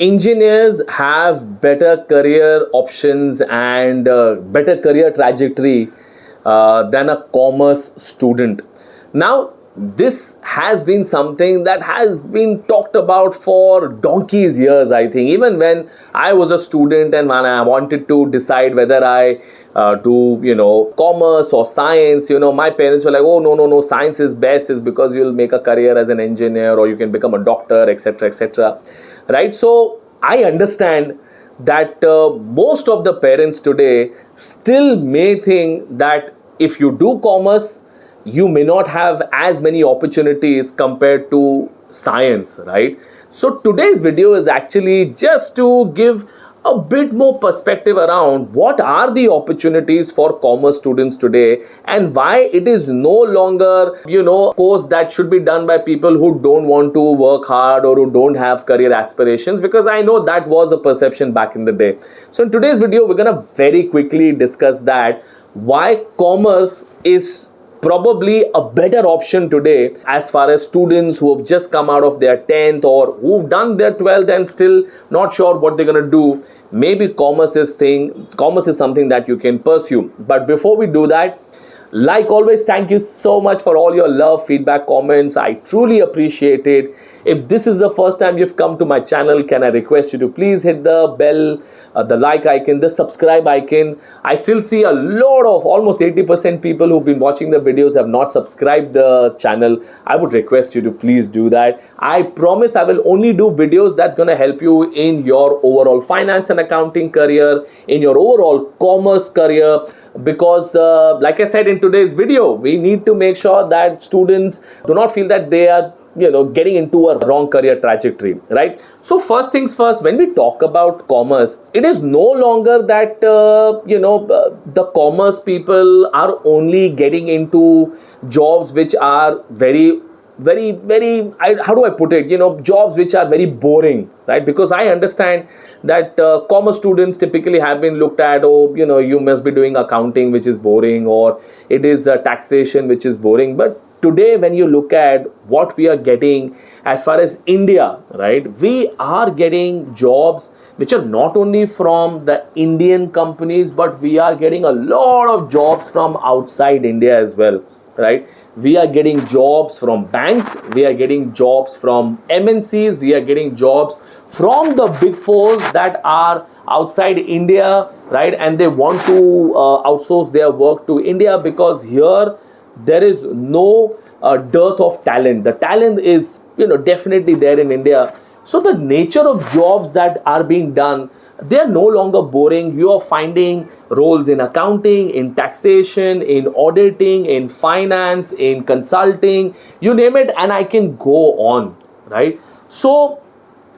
engineers have better career options and better career trajectory than a commerce student. Now, this has been something that has been talked about for donkey's years, I think. Even when I was a student and when I wanted to decide whether I do, commerce or science, my parents were like, oh, no, no, no, science is best, is because you'll make a career as an engineer or you can become a doctor, etc., etc. Right? So I understand that most of the parents today still may think that if you do commerce, you may not have as many opportunities compared to science, right? So today's video is actually just to give a bit more perspective around what are the opportunities for commerce students today and why it is no longer, course that should be done by people who don't want to work hard or who don't have career aspirations, because I know that was a perception back in the day. So in today's video, we're going to very quickly discuss that why commerce is probably a better option today as far as students who have just come out of their 10th or who've done their 12th and still not sure what they're going to do. Maybe commerce is something that you can pursue. But before we do that, like always, thank you so much for all your love, feedback, comments. I truly appreciate it. If this is the first time you've come to my channel, can I request you to please hit the bell, the like icon, the subscribe icon. I still see a lot of almost 80% people who've been watching the videos have not subscribed the channel. I would request you to please do that. I promise I will only do videos that's going to help you in your overall finance and accounting career, in your overall commerce career. Because like I said in today's video, we need to make sure that students do not feel that they are getting into a wrong career trajectory, right? So first things first, when we talk about commerce, it is no longer that the commerce people are only getting into jobs which are very, how do I put it, jobs which are very boring, right? Because I understand that commerce students typically have been looked at, oh, you must be doing accounting, which is boring, or it is taxation, which is boring. But today, when you look at what we are getting as far as India, right, we are getting jobs which are not only from the Indian companies, but we are getting a lot of jobs from outside India as well, right? We are getting jobs from banks, we are getting jobs from MNCs, we are getting jobs from the big fours that are outside India, right? And they want to outsource their work to India because here there is no dearth of talent. The talent is definitely there in India. So the nature of jobs that are being done, they are no longer boring. You are finding roles in accounting, in taxation, in auditing, in finance, in consulting, you name it, and I can go on, right? So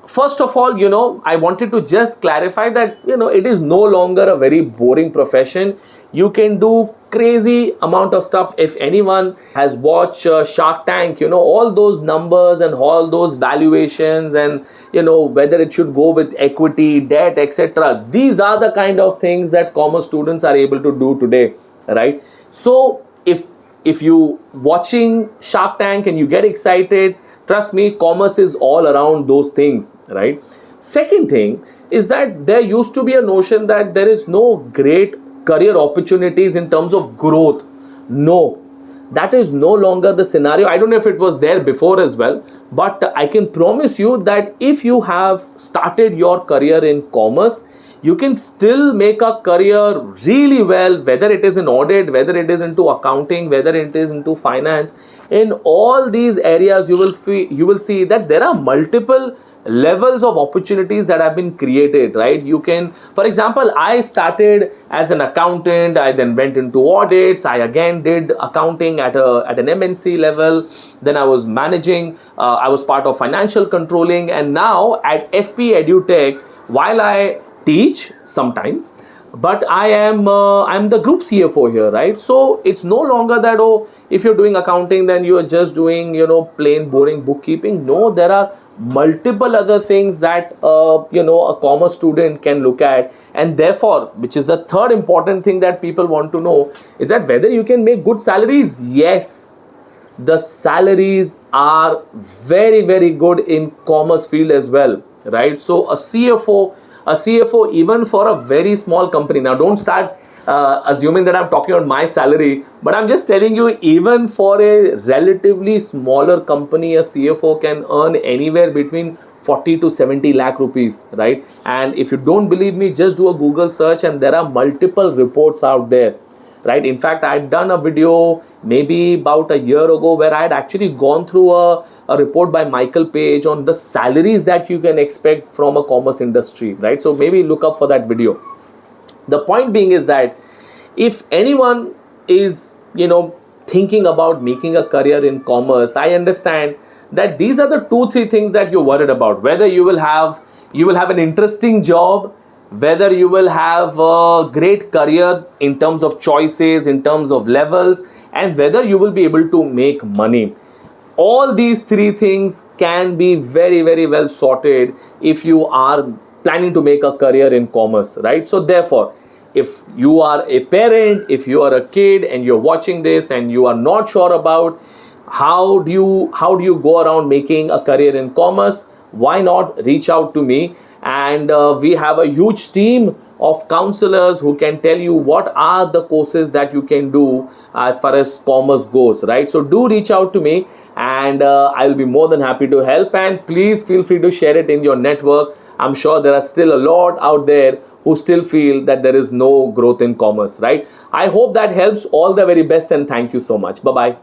first of all, I wanted to just clarify that, it is no longer a very boring profession. You can do crazy amount of stuff. If anyone has watched Shark Tank, all those numbers and all those valuations and, whether it should go with equity, debt, etc. These are the kind of things that commerce students are able to do today, right? So if you watching Shark Tank and you get excited, trust me, commerce is all around those things, right? Second thing is that there used to be a notion that there is no great career opportunities in terms of growth. No, that is no longer the scenario. I don't know if it was there before as well, but I can promise you that if you have started your career in commerce, you can still make a career really well, whether it is in audit, whether it is into accounting, whether it is into finance. In all these areas, you will see that there are multiple levels of opportunities that have been created, right? You can, for example, I started as an accountant, I then went into audits, I again did accounting at an MNC level, then I was managing, I was part of financial controlling, and now at FP EduTech, while I teach sometimes, but I'm the group CFO here, right? So it's no longer that, oh, if you're doing accounting, then you are just doing, plain boring bookkeeping. No, there are multiple other things that a commerce student can look at, and therefore, which is the third important thing that people want to know, is that whether you can make good salaries. Yes, the salaries are very, very good in commerce field as well, right? So a CFO, even for a very small company. Now, don't start assuming that I'm talking about my salary, but I'm just telling you, even for a relatively smaller company, a CFO can earn anywhere between 40 to 70 lakh rupees, right? And if you don't believe me, just do a Google search, and there are multiple reports out there, right? In fact, I'd done a video maybe about a year ago where I had actually gone through a report by Michael Page on the salaries that you can expect from a commerce industry, right? So maybe look up for that video. The point being is that if anyone is, thinking about making a career in commerce, I understand that these are the two three things that you're worried about: whether you will have an interesting job, whether you will have a great career in terms of choices, in terms of levels, and whether you will be able to make money. All these three things can be very very well sorted if you are planning to make a career in commerce, right? So therefore, if you are a parent, if you are a kid and you're watching this and you are not sure about how do you go around making a career in commerce, why not reach out to me? And we have a huge team of counselors who can tell you what are the courses that you can do as far as commerce goes, right? So do reach out to me, and I'll be more than happy to help. And please feel free to share it in your network. I'm sure there are still a lot out there who still feel that there is no growth in commerce, right? I hope that helps. All the very best, and thank you so much. Bye bye.